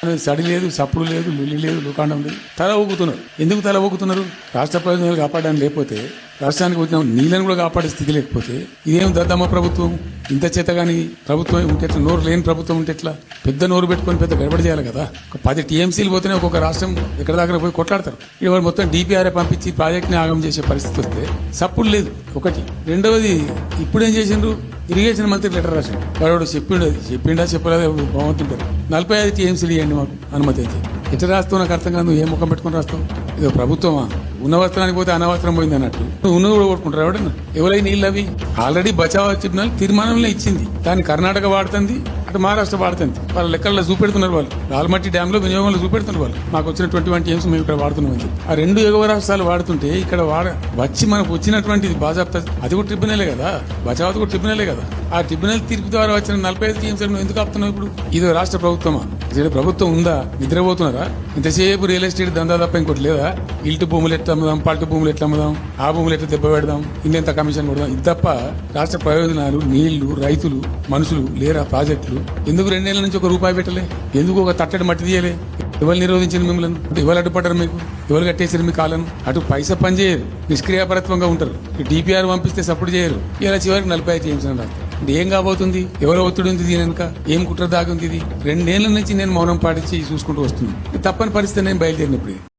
సడి లేదు, సప్పుడు లేదు, లుల్లి లేదు, లుకాండం లేదు. తల ఊగుతున్నారు. ఎందుకు తల ఊగుతున్నారు? రాష్ట్ర ప్రయోజనాలు కాపాడడానికి లేకపోతే, రాష్ట్రానికి వచ్చిన నీళ్ళని కూడా కాపాడే స్థితి లేకపోతే ఇదేం దద్దమ్మ ప్రభుత్వం? ఇంత చేత కానీ ప్రభుత్వం ఉంటే ఎట్లా? నోరు లేని ప్రభుత్వం ఉంటే ఎట్లా? పెద్ద నోరు పెట్టుకొని పెద్ద గడబడి చేయాలి కదా. ఒక 10 టీఎంసీలు పోతేనే ఒక్కొక్క రాష్ట్రం ఎక్కడ దగ్గర పోయి కొట్లాడతారు. ఇవాళ మొత్తం డిపిఆర్ఏ పంపించి ప్రాజెక్ట్ని ఆగం చేసే పరిస్థితి వస్తే సప్పుడు లేదు ఒకటి. రెండవది, ఇప్పుడేం చేసిండ్రు? ఇరిగేషన్ మంత్రి లెటర్ రాశాడు. వాడు చెప్పిండా చెప్పలేదు బాగుంటుంటారు. 45 టీఎంసీలు ఇవ్వండి మాకు అనుమతి అయితే. ఎట్లా రాస్తావు? నాకు అర్థం కాదు. ఏ ముఖం పెట్టుకుని రాస్తావు? ఇదో ప్రభుత్వమా? ఉన్న వస్త్రానికి పోతే అనవసరం పోయింది అన్నట్టు నువ్వు ఉన్నది కూడా కొట్టుకుంటారు. ఎవడన్నా ఎవరై నీళ్ళు అవి ఆల్రెడీ బచావ్ ట్రిబ్యునల్ తీర్మానంలో ఇచ్చింది. దాన్ని కర్ణాటక వాడుతుంది, అటు మహారాష్ట్ర వాడుతుంది. వాళ్ళ లెక్కల్లో చూపెడుతున్నారు. వాళ్ళు ఆల్మట్టి డ్యామ్ లో వినియోగంలో చూపెడుతున్నారు. వాళ్ళు మాకు వచ్చిన 21 టీఎంసీ మేము ఇక్కడ వాడుతున్నాం అని. ఆ 2 ఎగువ రాష్ట్రాలు వాడుతుంటే ఇక్కడ వచ్చి మనకు వచ్చినటువంటిది బాజాప్తా, అది కూడా ట్రిబ్యునలే కదా. బచావత్ కూడా ట్రిబ్యునలే కదా. ఆ ట్రిబ్యునల్ తీర్పు ద్వారా వచ్చిన 45 టీఎంసీలను ఎందుకు ఆపుతున్నావు ఇప్పుడు? ఇది రాష్ట్ర ప్రభుత్వమా? ఇది ప్రభుత్వం ఉందా? నిద్రపోతున్నారా? ఇంతసేపు రియల్ ఎస్టేట్ దందా తప్ప ఇంకోటి లేదా? ఇల్టు భూములు ఎట్లా అమ్ముదాం, పల్టు భూములు ఎట్లా అమ్ముదాం, ఆ భూములు ఎట్లా దెబ్బ పెడదాం, ఇంకెంత కమిషన్ కొడదాం, ఇది తప్ప రాష్ట్ర ప్రయోజనాలు, నీళ్లు, రైతులు, మనుషులు లేరా? ప్రాజెక్టులు ఎందుకు 2 నెలల నుంచి ₹1 పెట్టలే? ఎందుకు ఒక తట్టడి మట్టి తీయలే? ఎవరు నిరోధించింది మిమ్మల్ని? ఎవరు అడ్డుపడ్డారు మీకు? ఎవరు కట్టేసారు మీ కాలను? అటు పైసా పని చేయరు, నిష్క్రియాపరత్వంగా ఉంటారు. డిపిఆర్ పంపిస్తే సపోర్ట్ చేయరు. ఇలా చివరికి 45 టీఎంసీ అంటే ఏం కాబోతుంది? ఎవరో ఒత్తిడి ఉంది దీని వెనుక? ఏం కుట్ర దాగుంది? ఇది 2 ఏళ్ల నుంచి నేను మౌనం పాటించి చూసుకుంటూ వస్తున్నాను. తప్పని పరిస్థితి నేను బయలుదేరినప్పుడు